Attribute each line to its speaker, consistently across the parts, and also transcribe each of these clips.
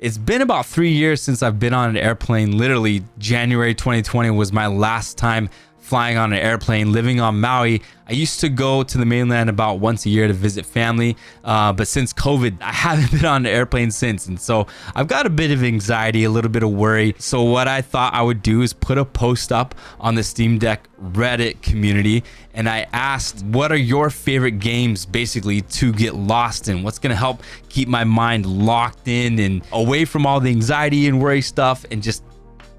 Speaker 1: It's been about 3 years since I've been on an airplane. Literally, January 2020 was my last time flying on an airplane, living on Maui. I used to go to the mainland about once a year to visit family, but since COVID, I haven't been on an airplane since, and so I've got a bit of anxiety, a little bit of worry. So what I thought I would do is put a post up on the Steam Deck Reddit community, and I asked, what are your favorite games basically to get lost in? What's gonna help keep my mind locked in and away from all the anxiety and worry stuff and just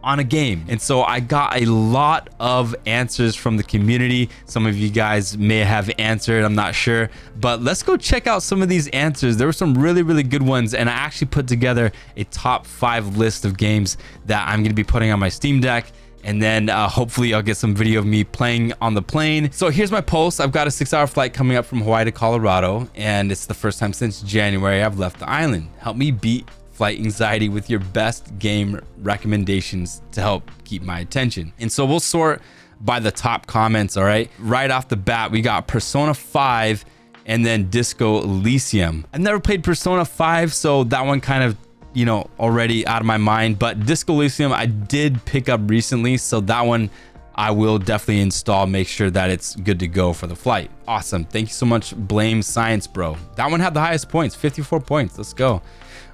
Speaker 1: on a game? And so I got a lot of answers from the community. Some of you guys may have answered, I'm not sure, but let's go check out some of these answers. There were some really good ones, and I actually put together a top 5 list of games that I'm going to be putting on my Steam Deck, and then hopefully I'll get some video of me playing on the plane. So here's my post. I've got a 6-hour flight coming up from Hawaii to Colorado, and it's the first time since January I've left the island. Help me beat flight anxiety with your best game recommendations to help keep my attention. And so we'll sort by the top comments. All right, right off the bat, we got Persona 5 and then Disco Elysium. I've never played Persona 5, so that one kind of, you know, already out of my mind. But Disco Elysium I did pick up recently, so that one I will definitely install, make sure that it's good to go for the flight. Awesome, thank you so much, Blame Science Bro. That one had the highest points, 54 points. Let's go.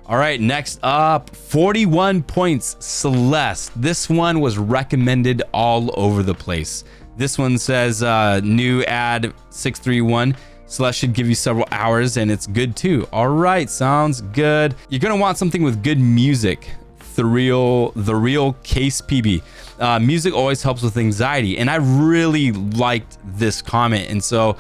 Speaker 1: All right, next up, 41 points, Celeste. This one was recommended all over the place. This one says new ad 631. Celeste should give you several hours, and it's good too. All right, sounds good. You're gonna want something with good music. The real Case PB. Music always helps with anxiety, and I really liked this comment. And so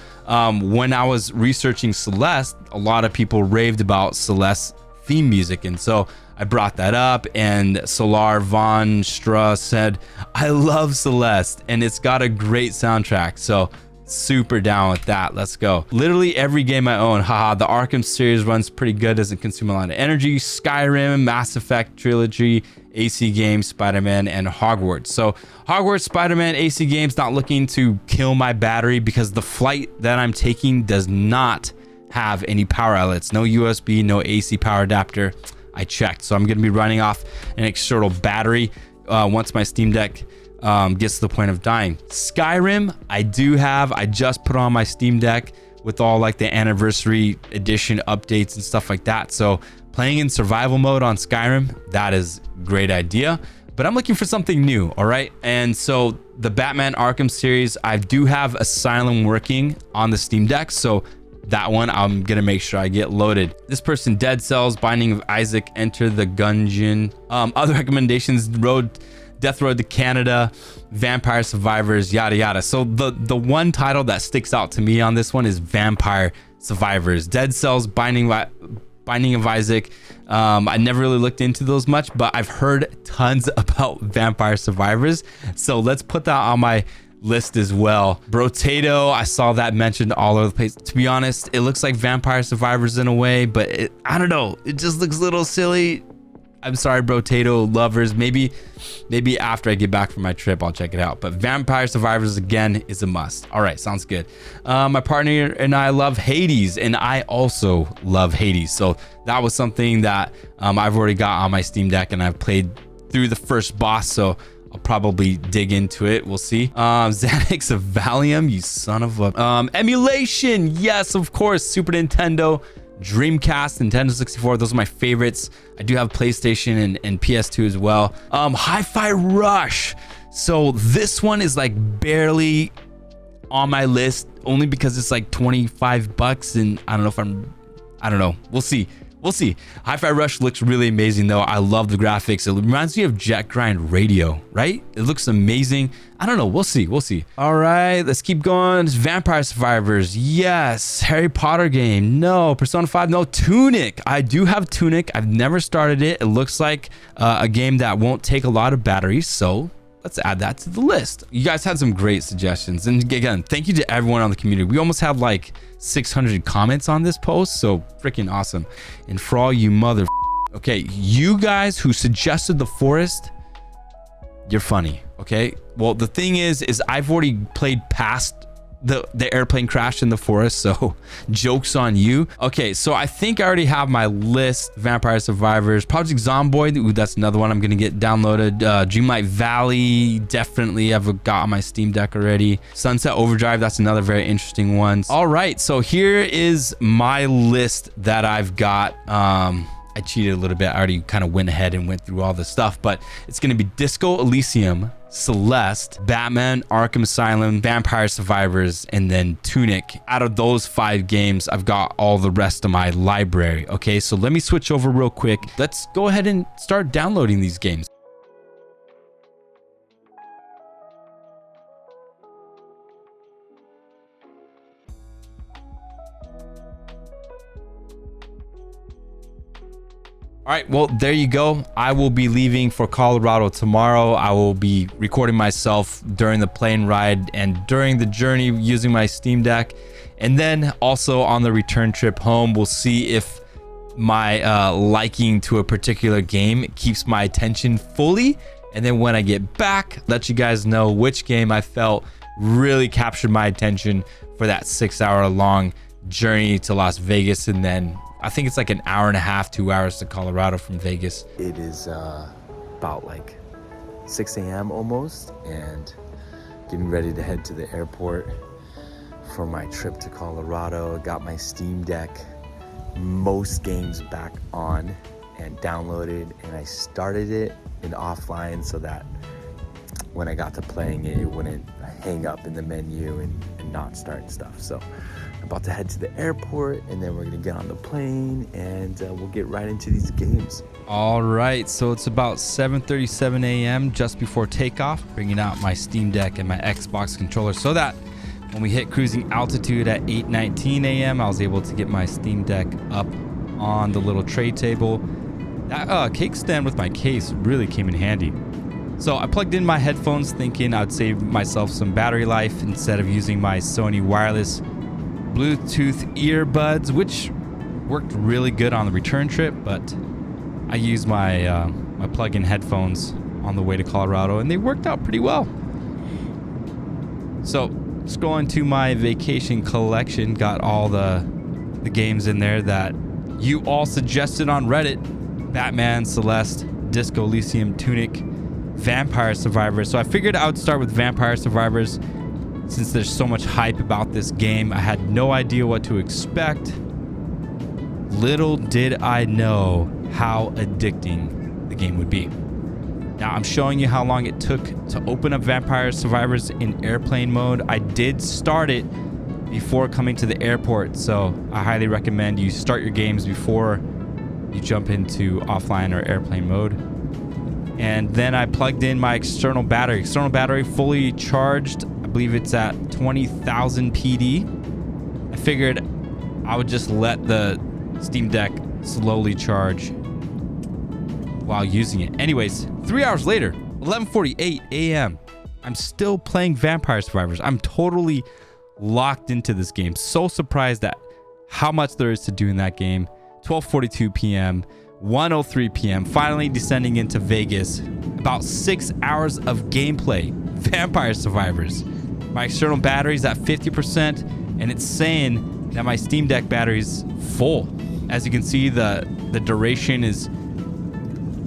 Speaker 1: when I was researching Celeste, a lot of people raved about Celeste theme music, and so I brought that up, and Solar Von Stra said, I love Celeste and it's got a great soundtrack, so super down with that. Let's go. Literally every game I own. Haha, the Arkham series runs pretty good, doesn't consume a lot of energy. Skyrim, Mass Effect trilogy, AC games, Spider-Man, and Hogwarts. So Hogwarts, Spider-Man, AC games, not looking to kill my battery because the flight that I'm taking does not have any power outlets, no USB, no AC power adapter. I checked, so I'm going to be running off an external battery once my Steam Deck gets to the point of dying. Skyrim, I just put on my Steam Deck with all like the anniversary edition updates and stuff like that. So playing in survival mode on Skyrim, that is a great idea, but I'm looking for something new. All right, and so the Batman Arkham series, I do have Asylum working on the Steam Deck, so that one I'm gonna make sure I get loaded. This person, Dead Cells, Binding of Isaac, Enter the Gungeon. Other recommendations, Death Road to Canada, Vampire Survivors, yada yada. So the one title that sticks out to me on this one is Vampire Survivors. Dead Cells, Binding of Isaac. I never really looked into those much, but I've heard tons about Vampire Survivors, so let's put that on my list as well. Brotato, I saw that mentioned all over the place. To be honest, it looks like Vampire Survivors in a way, but I don't know, it just looks a little silly. I'm sorry, Brotato lovers. Maybe after I get back from my trip I'll check it out, but Vampire Survivors again is a must. All right, sounds good. My partner and I love Hades, and I also love Hades, so that was something that I've already got on my Steam Deck, and I've played through the first boss, so I'll probably dig into it. We'll see. Xanax of Valium, you son of a... emulation, yes, of course. Super Nintendo, Dreamcast, Nintendo 64. Those are my favorites. I do have PlayStation and PS2 as well. Hi-Fi Rush. So this one is like barely on my list, only because it's like 25 bucks, and I don't know. We'll see. Hi-Fi Rush looks really amazing though. I love the graphics. It reminds me of Jet Grind Radio, right? It looks amazing. I don't know. We'll see. All right, let's keep going. It's Vampire Survivors, yes. Harry Potter game, no. Persona 5, no. Tunic, I do have Tunic. I've never started it. It looks like a game that won't take a lot of batteries, so let's add that to the list. You guys had some great suggestions, and again, thank you to everyone on the community. We almost had like 600 comments on this post, so freaking awesome. And for all you okay, you guys who suggested The Forest, you're funny. Okay, well, the thing is I've already played past the airplane crashed in the forest, so joke's on you. Okay, so I think I already have my list. Vampire Survivors, Project Zomboid, ooh, that's another one I'm gonna get downloaded. Dreamlight Valley, definitely I've got on my Steam Deck already. Sunset Overdrive, that's another very interesting one. All right, so here is my list that I've got. I cheated a little bit. I already kind of went ahead and went through all this stuff, but it's going to be Disco Elysium, Celeste, Batman, Arkham Asylum, Vampire Survivors, and then Tunic. Out of those 5 games, I've got all the rest of my library. Okay, so let me switch over real quick. Let's go ahead and start downloading these games. All right, well, there you go. I will be leaving for Colorado tomorrow. I will be recording myself during the plane ride and during the journey using my Steam Deck. And then also on the return trip home, we'll see if my liking to a particular game keeps my attention fully. And then when I get back, let you guys know which game I felt really captured my attention for that 6-hour long journey to Las Vegas. And then I think it's like an hour and a half, 2 hours to Colorado from Vegas.
Speaker 2: It is about like 6 a.m. almost, and getting ready to head to the airport for my trip to Colorado. Got my Steam Deck, most games back on and downloaded, and I started it in offline so that when I got to playing it, it wouldn't hang up in the menu and not start stuff. So I'm about to head to the airport, and then we're gonna get on the plane, and we'll get right into these games.
Speaker 1: All right, so it's about 7:37 a.m. just before takeoff, bringing out my Steam Deck and my Xbox controller so that when we hit cruising altitude at 8:19 a.m., I was able to get my Steam Deck up on the little tray table. That cake stand with my case really came in handy. So I plugged in my headphones thinking I'd save myself some battery life instead of using my Sony wireless Bluetooth earbuds, which worked really good on the return trip, but I used my my plug-in headphones on the way to Colorado, and they worked out pretty well. So scrolling to my vacation collection, got all the games in there that you all suggested on Reddit: Batman, Celeste, Disco Elysium, Tunic, Vampire Survivors. So I figured I would start with Vampire Survivors since there's so much hype about this game. I had no idea what to expect. Little did I know how addicting the game would be. Now I'm showing you how long it took to open up Vampire Survivors in airplane mode. I did start it before coming to the airport, so I highly recommend you start your games before you jump into offline or airplane mode. And then I plugged in my external battery. External battery fully charged. I believe it's at 20,000 PD. I figured I would just let the Steam Deck slowly charge while using it. Anyways, 3 hours later, 11:48 a.m., I'm still playing Vampire Survivors. I'm totally locked into this game. So surprised at how much there is to do in that game. 12:42 p.m., 1:03 p.m., finally descending into Vegas. About 6 hours of gameplay. Vampire Survivors. My external battery's at 50%, and it's saying that my Steam Deck battery's full. As you can see, the duration is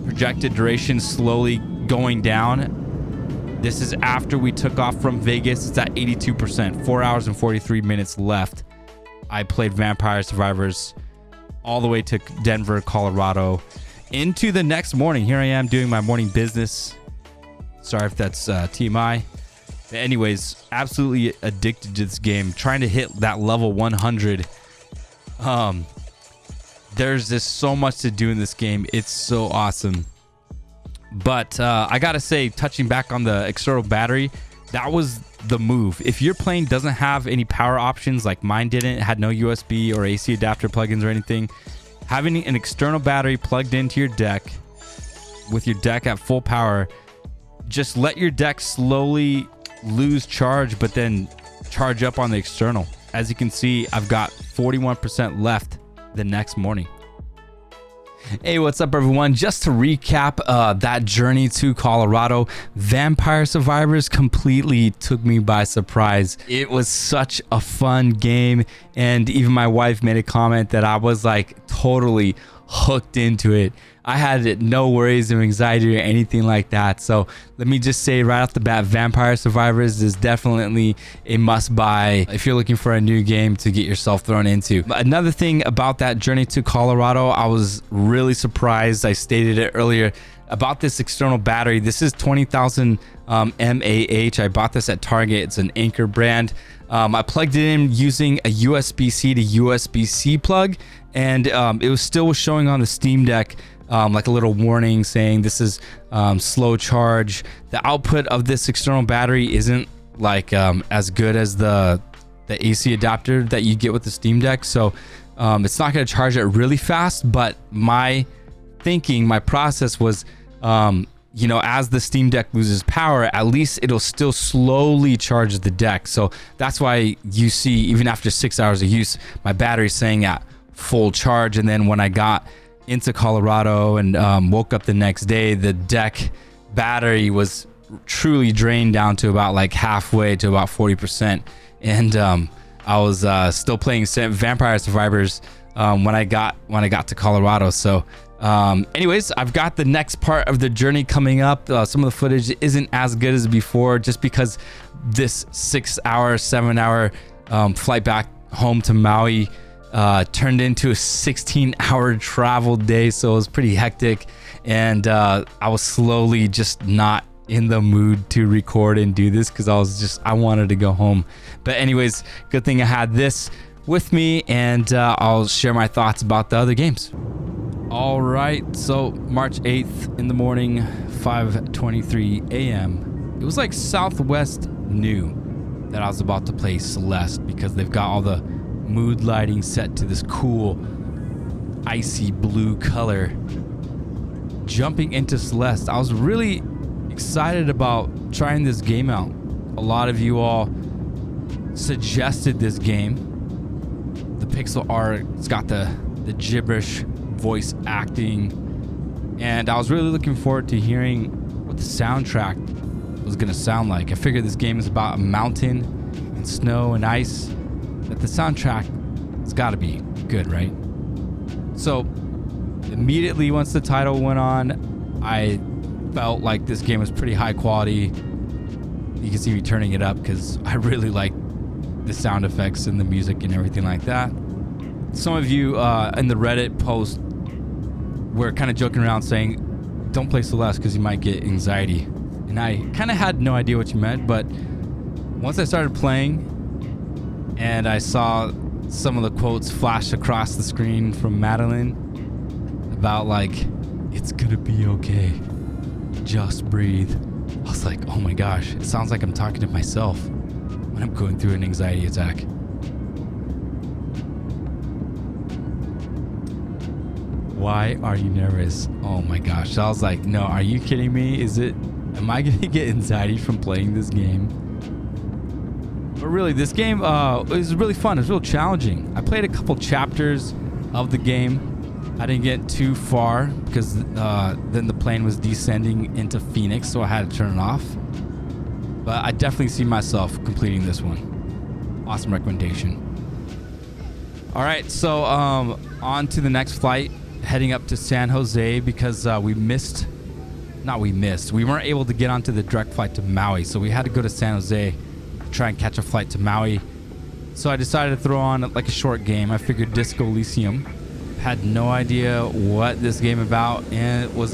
Speaker 1: projected duration slowly going down. This is after we took off from Vegas. It's at 82%. 4 hours and 43 minutes left. I played Vampire Survivors all the way to Denver, Colorado, into the next morning. Here I am doing my morning business. Sorry if that's TMI. But anyways, absolutely addicted to this game. Trying to hit that level 100. There's just so much to do in this game. It's so awesome. But I gotta say, touching back on the external battery, that was the move. If your plane doesn't have any power options like mine didn't, it had no USB or AC adapter plugins or anything, having an external battery plugged into your deck with your deck at full power, just let your deck slowly lose charge, but then charge up on the external. As you can see, I've got 41% left the next morning. Hey, what's up, everyone? Just to recap that journey to Colorado, Vampire Survivors completely took me by surprise. It was such a fun game, and even my wife made a comment that I was like totally hooked into it. I had no worries or anxiety or anything like that. So let me just say right off the bat, Vampire Survivors is definitely a must buy if you're looking for a new game to get yourself thrown into. But another thing about that journey to Colorado, I was really surprised. I stated it earlier about this external battery. This is 20,000 mAh. I bought this at Target. It's an Anchor brand. I plugged it in using a USB-C to USB-C plug, and it was still showing on the Steam Deck like a little warning saying this is slow charge. The output of this external battery isn't like as good as the AC adapter that you get with the Steam Deck, so it's not going to charge it really fast. But my process was, you know, as the Steam Deck loses power, at least it'll still slowly charge the deck. So that's why you see, even after 6 hours of use, my battery's saying at full charge. And then when I got into Colorado and woke up the next day, the deck battery was truly drained down to about like halfway to about 40%. And I was still playing Vampire Survivors when I got to Colorado. So anyways, I've got the next part of the journey coming up. Some of the footage isn't as good as before just because this 7-hour flight back home to Maui turned into a 16-hour travel day, so it was pretty hectic, and I was slowly just not in the mood to record and do this because I wanted to go home. But anyways, good thing I had this with me, and I'll share my thoughts about the other games. All right, so March 8th in the morning, 5:23 a.m. It was like Southwest knew that I was about to play Celeste because they've got all the mood lighting set to this cool icy blue color. Jumping into Celeste, I was really excited about trying this game out. A lot of you all suggested this game. The pixel art, it's got the gibberish voice acting, and I was really looking forward to hearing what the soundtrack was gonna sound like. I figured this game is about a mountain and snow and ice, that the soundtrack has got to be good, right? So immediately once the title went on, I felt like this game was pretty high quality. You can see me turning it up because I really like the sound effects and the music and everything like that. Some of you in the Reddit post were kind of joking around saying, don't play Celeste because you might get anxiety. And I kind of had no idea what you meant, but once I started playing and I saw some of the quotes flash across the screen from Madeline about like, it's gonna be okay, just breathe. I was like, oh my gosh, it sounds like I'm talking to myself when I'm going through an anxiety attack. Why are you nervous? Oh my gosh. So I was like, no, are you kidding me? Am I gonna get anxiety from playing this game? But really, this game was really fun. It was real challenging. I played a couple chapters of the game. I didn't get too far because then the plane was descending into Phoenix, so I had to turn it off. But I definitely see myself completing this one. Awesome recommendation. All right, so on to the next flight, heading up to San Jose because we weren't able to get onto the direct flight to Maui, so we had to go to San Jose, try and catch a flight to Maui. So I decided to throw on like a short game. I figured Disco Elysium. Had no idea what this game was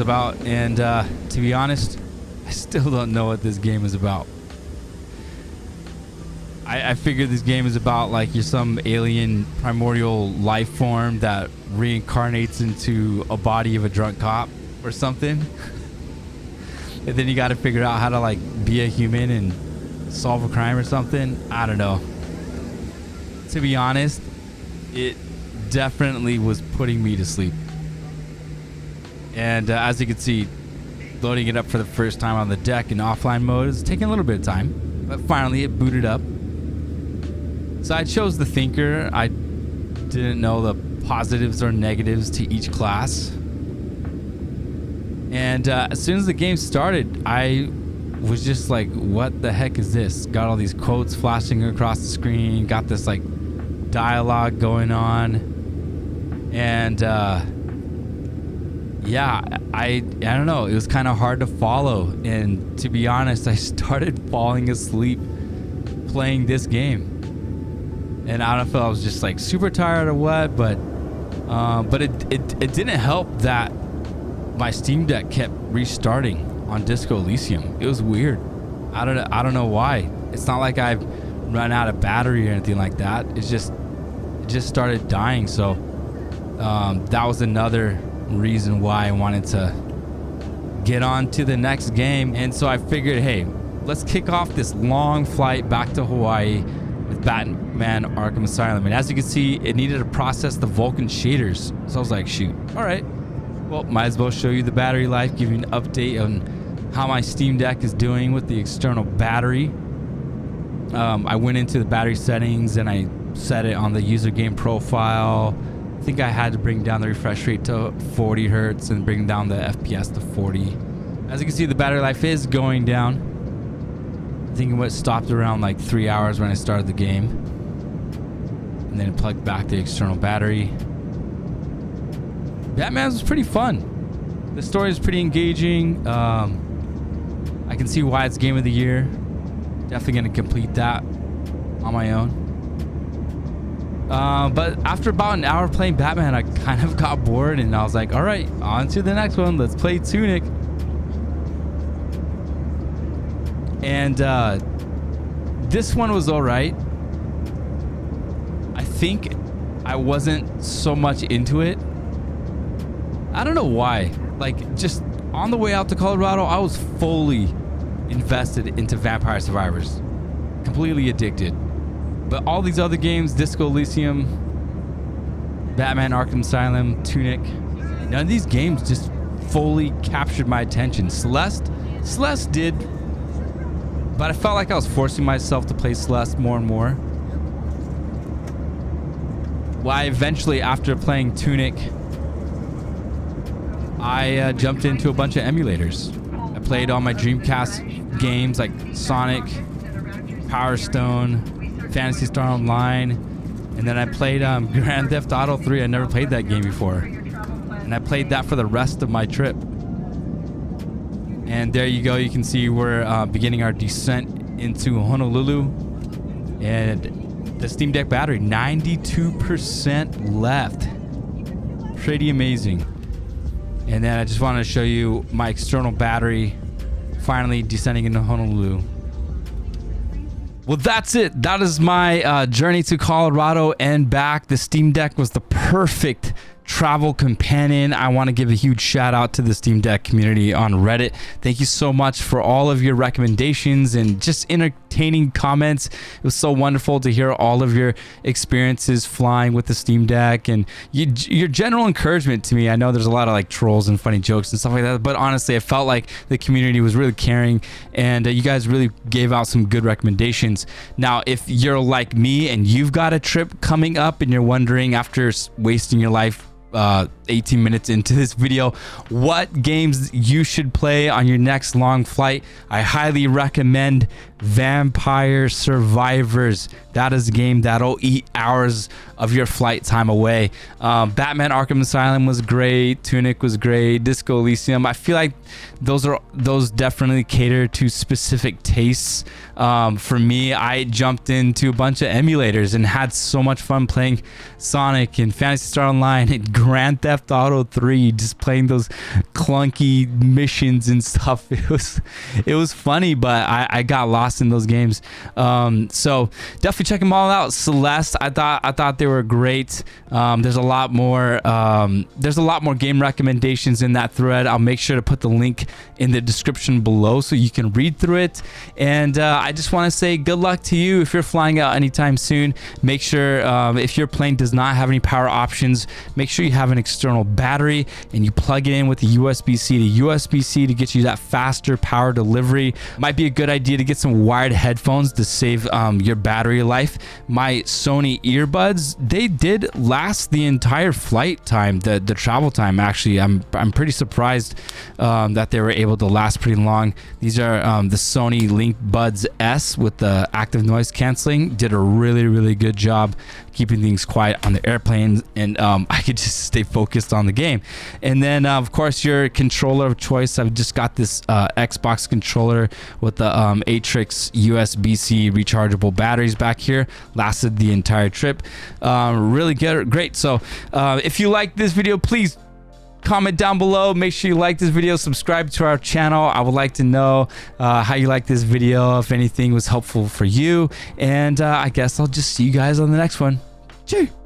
Speaker 1: about, and to be honest, I still don't know what this game is about. I figured this game is about like you're some alien primordial life form that reincarnates into a body of a drunk cop or something. And then you got to figure out how to like be a human and solve a crime or something. I don't know. To be honest, it definitely was putting me to sleep. And as you can see, loading it up for the first time on the deck in offline mode is taking a little bit of time, but finally it booted up. So I chose the Thinker. I didn't know the positives or negatives to each class. And as soon as the game started, I was just like, what the heck is this? Got all these quotes flashing across the screen, got this like dialogue going on. And yeah, I don't know, it was kind of hard to follow. And to be honest, I started falling asleep playing this game. And I don't know if I was just like super tired or what, but it didn't help that my Steam Deck kept restarting on Disco Elysium. It was weird. I don't know why. It's not like I've run out of battery or anything like that. It just started dying. So that was another reason why I wanted to get on to the next game. And so I figured, hey, let's kick off this long flight back to Hawaii with Batman Arkham Asylum. And as you can see, it needed to process the Vulkan shaders. So I was like, shoot, all right. Well, might as well show you the battery life, give you an update on how my Steam Deck is doing with the external battery. I went into the battery settings and I set it on the user game profile. I think I had to bring down the refresh rate to 40 hertz and bring down the FPS to 40. As you can see, the battery life is going down. I think it stopped around like 3 hours when I started the game. And then plugged back the external battery. Batman was pretty fun. The story is pretty engaging. I can see why it's game of the year. Definitely gonna complete that on my own. But after about an hour playing Batman, I kind of got bored and I was like, all right, on to the next one. Let's play Tunic. And this one was all right. I think I wasn't so much into it. I don't know why. Like, just on the way out to Colorado, I was fully invested into Vampire Survivors. Completely addicted. But all these other games, Disco Elysium, Batman Arkham Asylum, Tunic, none of these games just fully captured my attention. Celeste did, but I felt like I was forcing myself to play Celeste more and more. Why eventually, after playing Tunic, I jumped into a bunch of emulators. I played all my Dreamcast games like Sonic, Power Stone, Phantasy Star Online, and then I played Grand Theft Auto 3. I never played that game before. And I played that for the rest of my trip. And there you go. You can see we're beginning our descent into Honolulu. And the Steam Deck battery, 92% left. Pretty amazing. And then I just wanted to show you my external battery finally descending into Honolulu. Well, that's it. That is my journey to Colorado and back. The Steam Deck was the perfect travel companion. I want to give a huge shout out to the Steam Deck community on Reddit. Thank you so much for all of your recommendations and just entertaining comments. It was so wonderful to hear all of your experiences flying with the Steam Deck and your general encouragement to me. I know there's a lot of like trolls and funny jokes and stuff like that, but honestly, I felt like the community was really caring and you guys really gave out some good recommendations. Now, if you're like me and you've got a trip coming up and you're wondering after wasting your life 18 minutes into this video what games you should play on your next long flight, I highly recommend Vampire Survivors. That is a game that'll eat hours of your flight time away. Batman Arkham Asylum was great, Tunic was great, Disco Elysium. I feel like those definitely cater to specific tastes. For me, I jumped into a bunch of emulators and had so much fun playing Sonic and Phantasy Star Online and Grand Theft Auto 3, just playing those clunky missions and stuff. It was funny, but I got lost in those games. So definitely check them all out. Celeste, I thought they were great. There's a lot more game recommendations in that thread. I'll make sure to put the link in the description below so you can read through it. And I just want to say good luck to you if you're flying out anytime soon. Make sure if your plane does not have any power options, make sure you have an external external battery and you plug it in with the USB-C to USB-C to get you that faster power delivery. Might be a good idea to get some wired headphones to save your battery life. My Sony earbuds, they did last the entire flight time, the travel time. Actually, I'm pretty surprised that they were able to last pretty long. These are the Sony Link Buds S with the active noise canceling. Did a really good job keeping things quiet on the airplane, and I could just stay focused on the game. And then of course your controller of choice, I've just got this Xbox controller with the Atrix USB-C rechargeable batteries back here. Lasted the entire trip. Really great. So if you like this video, please comment down below. Make sure you like this video, subscribe to our channel. I would like to know how you like this video, if anything was helpful for you, and I guess I'll just see you guys on the next one. Cheers.